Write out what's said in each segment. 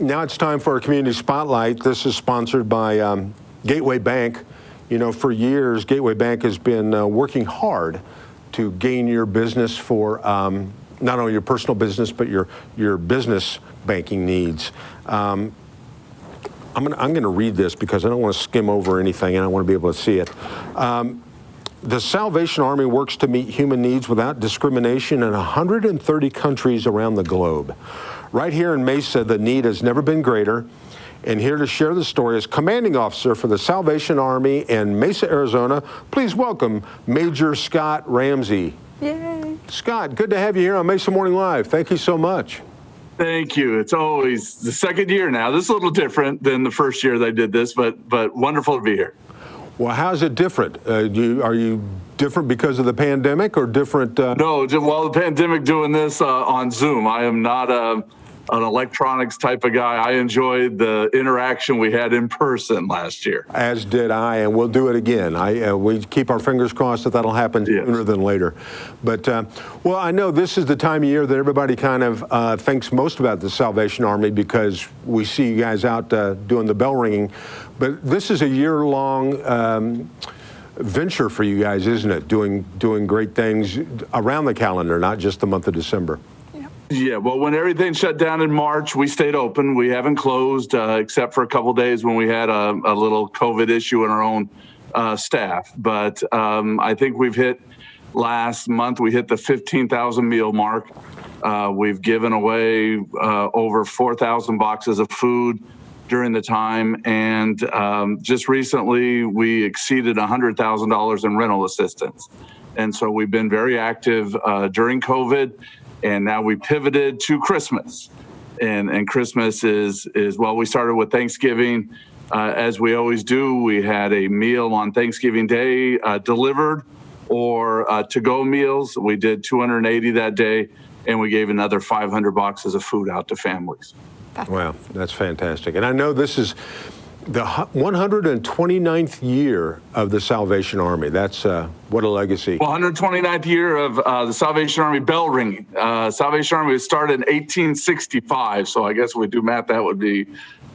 Now it's time for our community spotlight. This is sponsored by Gateway Bank. You know, for years, Gateway Bank has been working hard to gain your business for not only your personal business, but your business banking needs. I'm going to read this because I don't want to skim over anything and I want to be able to see it. The Salvation Army works to meet human needs without discrimination in 130 countries around the globe. Right here in Mesa, the need has never been greater. And here to share the story is Commanding Officer for the Salvation Army in Mesa, Arizona. Please welcome Major Scott Ramsey. Yay. Scott, good to have you here on Mesa Morning Live. Thank you so much. Thank you. It's always the second year now. This is a little different than the first year that I did this, but wonderful to be here. Well, how's it different? Are you different because of the pandemic or different? No, well, the pandemic doing this on Zoom. I am not an electronics type of guy. I enjoyed the interaction we had in person last year. As did I, and we'll do it again. We keep our fingers crossed that that'll happen sooner than later. But, well, I know this is the time of year that everybody kind of thinks most about the Salvation Army because we see you guys out doing the bell ringing. But this is a year-long venture for you guys, isn't it? Doing great things around the calendar, not just the month of December. Yeah, well, when everything shut down in March, we stayed open. We haven't closed except for a couple of days when we had a little COVID issue in our own staff. But I think we've hit last month, we hit the 15,000 meal mark. We've given away over 4,000 boxes of food during the time. And just recently, we exceeded $100,000 in rental assistance. And so we've been very active during COVID. And now we pivoted to Christmas. And Christmas is well, we started with Thanksgiving. As we always do, we had a meal on Thanksgiving Day delivered or to-go meals. We did 280 that day, and we gave another 500 boxes of food out to families. Wow, that's fantastic. And I know this is the 129th year of the Salvation Army. That's what a legacy. Well, 129th year of the Salvation Army bell ringing. Salvation Army was started in 1865, so I guess we do math, that would be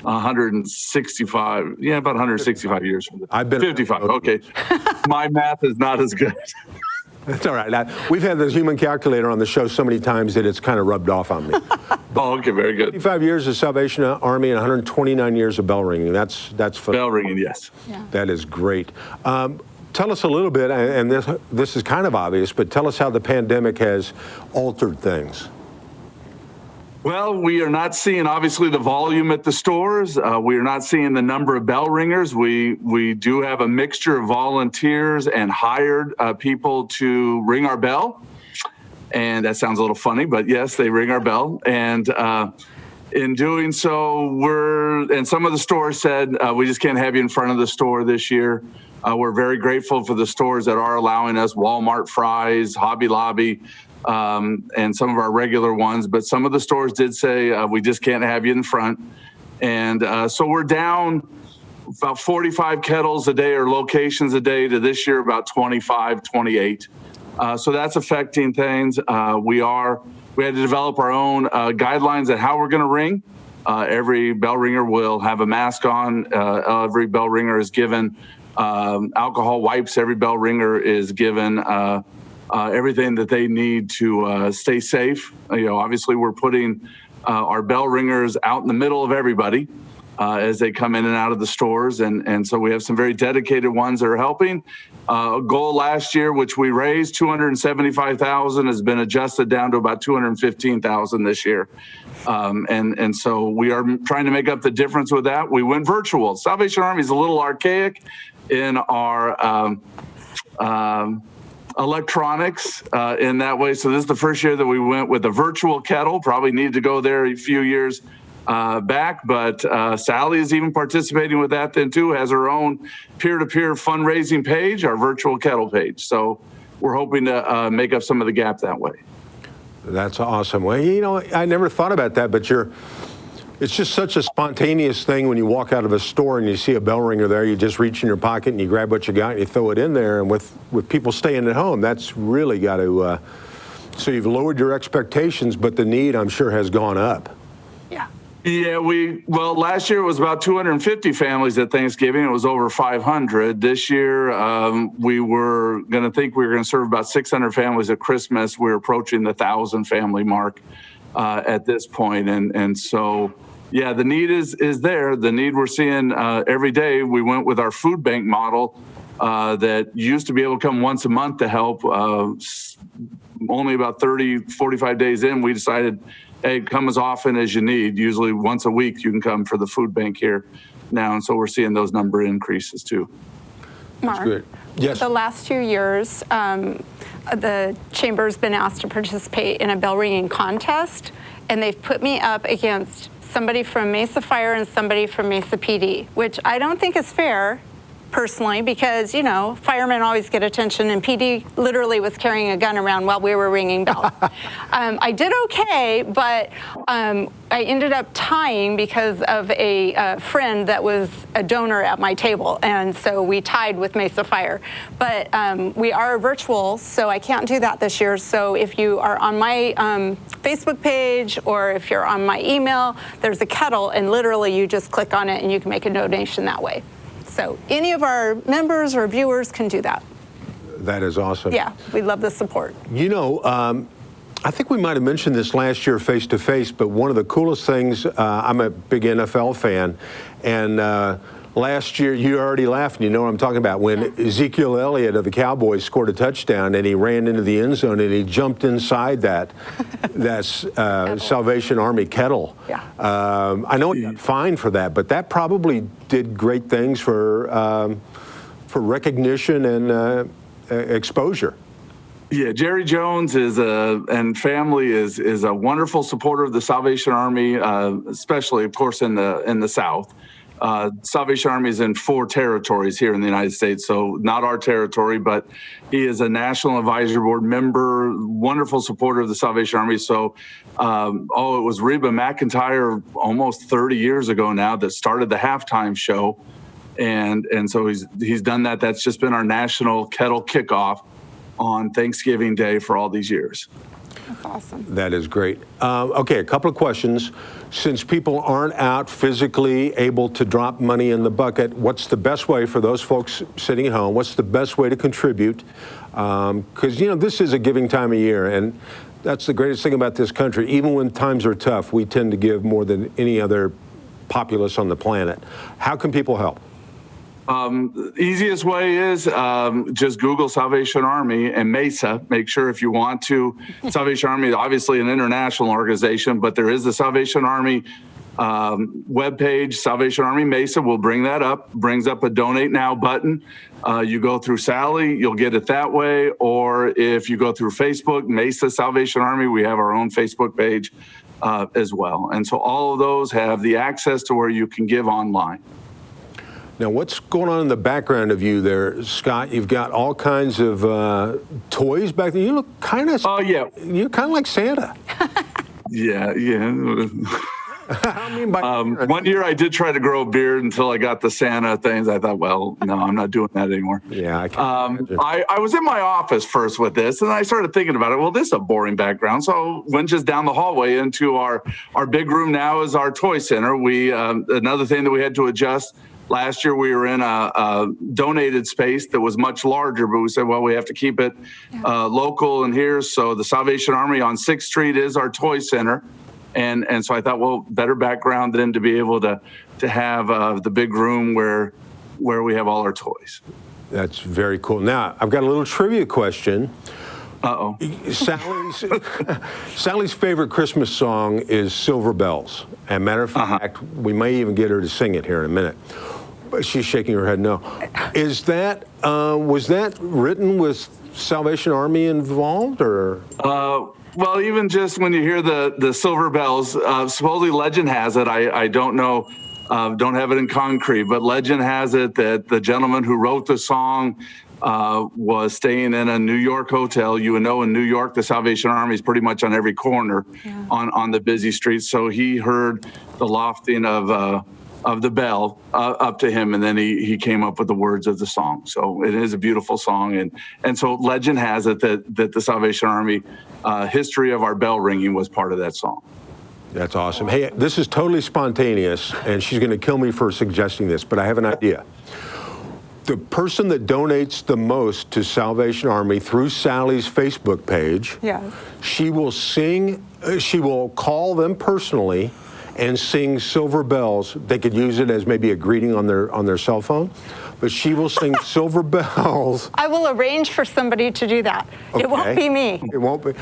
165. Yeah, about 165 years. I've been 55. Okay, my math is not as good. That's all right. We've had the human calculator on the show so many times that it's kind of rubbed off on me. Oh, okay, very good. 55 years of Salvation Army and 129 years of bell ringing. That's bell ringing, yes. Yeah. That is great. Tell us a little bit, and this is kind of obvious, but tell us how the pandemic has altered things. Well, we are not seeing, obviously, the volume at the stores. We are not seeing the number of bell ringers. We do have a mixture of volunteers and hired people to ring our bell. And that sounds a little funny, but yes, they ring our bell. And in doing so, and some of the stores said, we just can't have you in front of the store this year. We're very grateful for the stores that are allowing us, Walmart, Fry's, Hobby Lobby, and some of our regular ones. But some of the stores did say, we just can't have you in front. And so we're down about 45 kettles a day or locations a day to this year about 25, 28. So that's affecting things. We had to develop our own guidelines on how we're going to ring. Every bell ringer will have a mask on. Every bell ringer is given alcohol wipes. Every bell ringer is given everything that they need to stay safe. Obviously, we're putting our bell ringers out in the middle of everybody as they come in and out of the stores. And so we have some very dedicated ones that are helping. A goal last year, which we raised, $275,000, has been adjusted down to about $215,000 this year. And so we are trying to make up the difference with that. We went virtual. Salvation Army is a little archaic in our electronics in that way. So this is the first year that we went with a virtual kettle. Probably needed to go there a few years back, but Sally is even participating with that then too, has her own peer-to-peer fundraising page, our virtual kettle page. So we're hoping to make up some of the gap that way. That's awesome. Well, I never thought about that, but it's just such a spontaneous thing when you walk out of a store and you see a bell ringer there. You just reach in your pocket and you grab what you got and you throw it in there. And with people staying at home, that's really got to, so you've lowered your expectations, but the need, I'm sure, has gone up. Yeah. Yeah, last year it was about 250 families at Thanksgiving. It was over 500. This year, we were going to think we were going to serve about 600 families at Christmas. We're approaching the 1,000 family mark at this point. And so, yeah, the need is there. The need we're seeing every day. We went with our food bank model that used to be able to come once a month to help. Only about 30, 45 days in, we decided, hey, come as often as you need. Usually once a week you can come for the food bank here now. And so we're seeing those number increases too. That's good. Yes. The last 2 years, the chamber's been asked to participate in a bell ringing contest, and they've put me up against somebody from Mesa Fire and somebody from Mesa PD, which I don't think is fair, personally, because, you know, firemen always get attention, and PD literally was carrying a gun around while we were ringing bells. I did okay, but I ended up tying because of a friend that was a donor at my table, and so we tied with Mesa Fire. But we are virtual, so I can't do that this year. So if you are on my Facebook page or if you're on my email, there's a kettle, and literally you just click on it and you can make a donation that way. So any of our members or viewers can do that. That is awesome. Yeah, we love the support. You know, I think we might have mentioned this last year face to face, but one of the coolest things, I'm a big NFL fan, and last year, you already laughed, and you know what I'm talking about, when Ezekiel Elliott of the Cowboys scored a touchdown and he ran into the end zone and he jumped inside that Salvation Army kettle. Yeah. I know he got fined for that, but that probably did great things for recognition and exposure. Yeah, Jerry Jones and family is a wonderful supporter of the Salvation Army, especially, of course, in the South. Salvation Army is in 4 territories here in the United States, so not our territory, but he is a National Advisory Board member, wonderful supporter of the Salvation Army. So, it was Reba McEntire almost 30 years ago now that started the halftime show, and so he's done that. That's just been our national kettle kickoff on Thanksgiving Day for all these years. That's awesome. That is great. Okay, a couple of questions. Since people aren't out physically able to drop money in the bucket, what's the best way for those folks sitting at home? What's the best way to contribute? Because, you know, this is a giving time of year, and that's the greatest thing about this country. Even when times are tough, we tend to give more than any other populace on the planet. How can people help? The easiest way is just Google Salvation Army and Mesa. Make sure if you want to. Salvation Army is obviously an international organization, but there is the Salvation Army webpage, Salvation Army Mesa. Will bring that up, brings up a Donate Now button. You go through Sally, you'll get it that way. Or if you go through Facebook, Mesa Salvation Army, we have our own Facebook page as well. And so all of those have the access to where you can give online. Now, what's going on in the background of you there, Scott? You've got all kinds of toys back there. You look kind of. Oh yeah. You're kind of like Santa. Yeah. I mean, one year I did try to grow a beard until I got the Santa things. I thought, well, no, I'm not doing that anymore. Yeah, I can't imagine. I was in my office first with this, and I started thinking about it. Well, this is a boring background, so went just down the hallway into our big room. Now is our toy center. We another thing that we had to adjust. Last year, we were in a donated space that was much larger, but we said, well, we have to keep it local and here. So the Salvation Army on 6th Street is our toy center. And so I thought, well, better background than to be able to have the big room where we have all our toys. That's very cool. Now, I've got a little trivia question. Uh-oh. Sally's favorite Christmas song is Silver Bells. And matter of fact, we may even get her to sing it here in a minute. But she's shaking her head no. Is that, was that written with Salvation Army involved, or? Well, even just when you hear the Silver Bells, supposedly legend has it, I don't know, don't have it in concrete, but legend has it that the gentleman who wrote the song was staying in a New York hotel. You would know in New York, the Salvation Army is pretty much on every corner on the busy streets. So he heard the lofting of the bell up to him, and then he came up with the words of the song. So it is a beautiful song, and so legend has it that the Salvation Army history of our bell ringing was part of that song. That's awesome. Hey, this is totally spontaneous, and she's going to kill me for suggesting this, but I have an idea. The person that donates the most to Salvation Army through Sally's Facebook page, Yes. she will call them personally and sing Silver Bells. They could use it as maybe a greeting on their cell phone, but she will sing Silver Bells. I will arrange for somebody to do that. Okay. It won't be me. It won't be.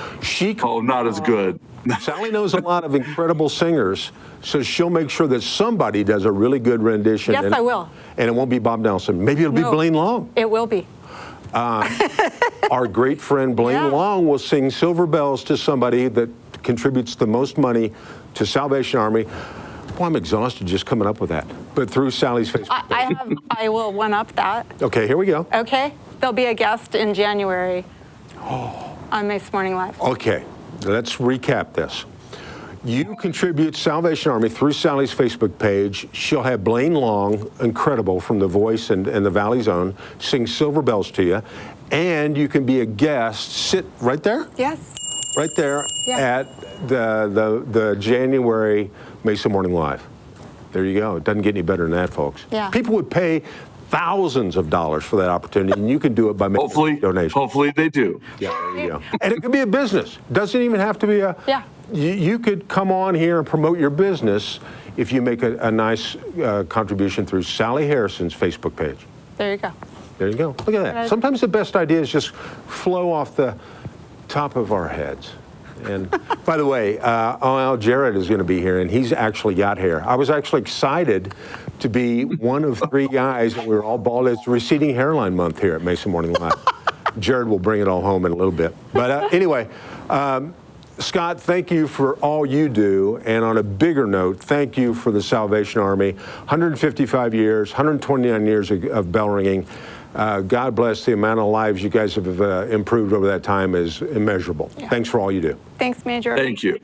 Oh, not as good. Sally knows a lot of incredible singers, so she'll make sure that somebody does a really good rendition. Yes, I will. And it won't be Bob Nelson. Maybe it'll be No. Blaine Long. It will be. Our great friend Blaine Long will sing Silver Bells to somebody that contributes the most money to Salvation Army. Well, I'm exhausted just coming up with that. But through Sally's Facebook page. I will one up that. Okay, here we go. Okay. There'll be a guest in January on Mesa Morning Live. Okay, let's recap this. You contribute Salvation Army through Sally's Facebook page. She'll have Blaine Long, incredible, from The Voice and the Valley Zone, sing Silver Bells to you. And you can be a guest, sit right there? Yes. Right there Yeah. at the January Mesa Morning Live. There you go. It doesn't get any better than that, folks. Yeah. People would pay thousands of dollars for that opportunity, and you can do it by making a donation. Hopefully they do. Yeah, there you go. And it could be a business. Doesn't even have to be a. Yeah. You could come on here and promote your business if you make a nice contribution through Sally Harrison's Facebook page. There you go. There you go. Look at that. Right. Sometimes the best ideas just flow off the top of our heads. And by the way, Jared is going to be here, and he's actually got hair. I was actually excited to be one of three guys, and we were all bald. It's receding hairline month here at Mesa Morning Live. Jared will bring it all home in a little bit. But anyway, Scott, thank you for all you do. And on a bigger note, thank you for the Salvation Army. 155 years, 129 years of bell ringing. God bless. The amount of lives you guys have improved over that time is immeasurable. Yeah. Thanks for all you do. Thanks, Major. Thank you.